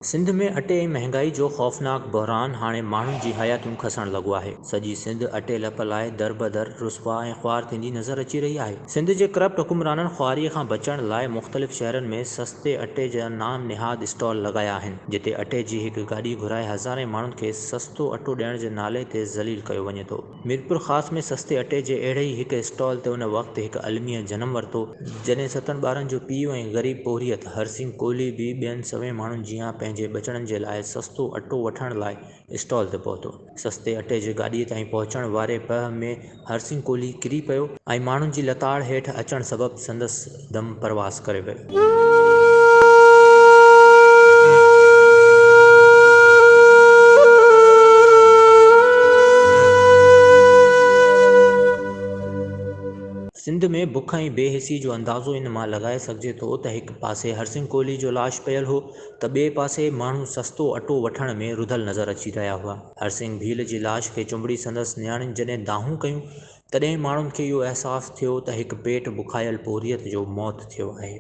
सिंध में अटे ऐं महांगाई जो ख़ौफ़नाक बहरान हाणे माण्हुनि जी हयातियूं खसण लॻो आहे। सॼी सिंध अटे लप लाइ दर बदर रुसवा ऐं ख़्वार थींदी नज़र अची रही आहे। सिंध जे करप्ट हुकुमराननि ख़्वारीअ खां बचण लाइ मुख़्तलिफ़ शहरनि में सस्ते अटे जा नाम निहाद स्टॉल लॻाया आहिनि, जिते अटे जी हिकु गाॾी घुराए हज़ारे माण्हुनि खे सस्तो अटो ॾियण जे नाले ते ज़लील कयो वञे थो। मीरपुर ख़ास में सस्ते अटे जे अहिड़े ई हिकु स्टॉल ते उन वक़्तु हिकु अलमीअ जनमु वरितो जॾहिं 7 ॿारनि जो पीउ ऐं ग़रीब पोहरियत हरसिंह कोहली बि ॿियनि सवे माण्हुनि जीअं पंहिंजे बचड़नि जे लाइ सस्तो अटो वठण लाइ स्टॉल ते पहुतो। सस्ते अटे जी गाॾीअ ताईं पहुचण वारे पह में हरसिंह कोहली किरी पियो ऐं माण्हुनि जी लताड़ हेठि अचण सबबि संदसि दम परवास करे वियो। सिंध में बुख ऐं बेहिसी जो अंदाज़ो इन मां लॻाए सघिजे थो त हिकु पासे हरसिंह कोहली जो लाश पियल हो त ॿिए पासे माण्हू सस्तो अटो वठण में रुधल नज़र अची रहिया हुआ। हरसिंह भील जी लाश खे चुंबड़ी संदसि नियाणियुनि जॾहिं दाहूं कयूं तॾहिं माण्हुनि खे इहो अहसासु थियो त हिकु पेट बुखायल पोहरियत जो मौत थियो आहे।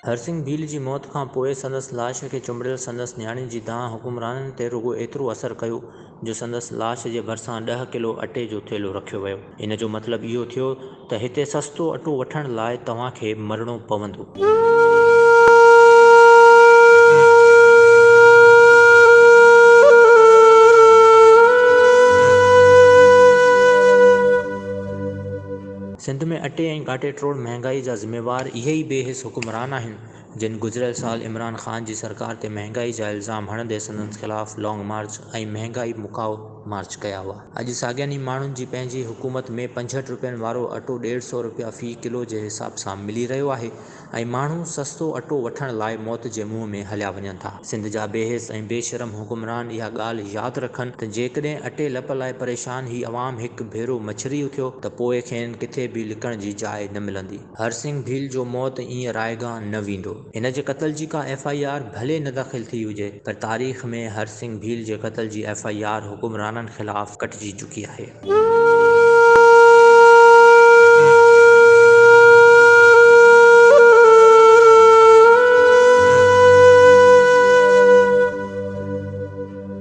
हरसिंह भील जी मौत खां पोइ संदसि लाश खे चुंबड़ियल संदसि नियाणियुनि जी दांह हुकुमराननि ते रुॻो एतिरो असरु कयो जो संदसि लाश जे भरिसां 10 किलो अटे जो थेलो रखियो वियो। इन जो मतिलबु इहो थियो त हिते सस्तो अटो वठण लाइ तव्हांखे मरणो पवंदो। सिंध में अटे ऐं घाटे ट्रोड़ महांगाई जा ज़िम्मेवार इहे ई बेहिस हुकुमरान आहिनि जिन गुज़िरियल साल इमरान ख़ान जी सरकार ते महांगाई जा इल्ज़ाम हणंदे संदसि ख़िलाफ़ लॉन्ग मार्च ऐं महांगाई मुकाओ मार्च कया हुआ। अॼु साॻियनि ई माण्हुनि जी पंहिंजी हुकूमत में 65 रुपयनि वारो अटो 150 रुपया फ़ी किलो जे हिसाब सां मिली रहियो आहे ऐं माण्हू सस्तो अटो वठण लाइ मौत जे मुंहं में हलिया वञनि था। सिंध जा बेहिस ऐं बेशरम हुकुमरान इहा ॻाल्हि यादि रखनि त जेकॾहिं अटे लप लाइ परेशान ही अवाम हिकु भेरो मछरी उथियो त पोइ खेनि किथे बि लिकण जी जाइ न मिलंदी। हरसिंह भील जो मौत ईअं रायगां न वेंदो। हिन जे क़त्ल जी का FIR भले न दाख़िल थी हुजे पर तारीख़ में हरसिंह भील जे क़त्ल जी FIR हुकुमराननि ख़िलाफ़ कटिजी चुकी आहे।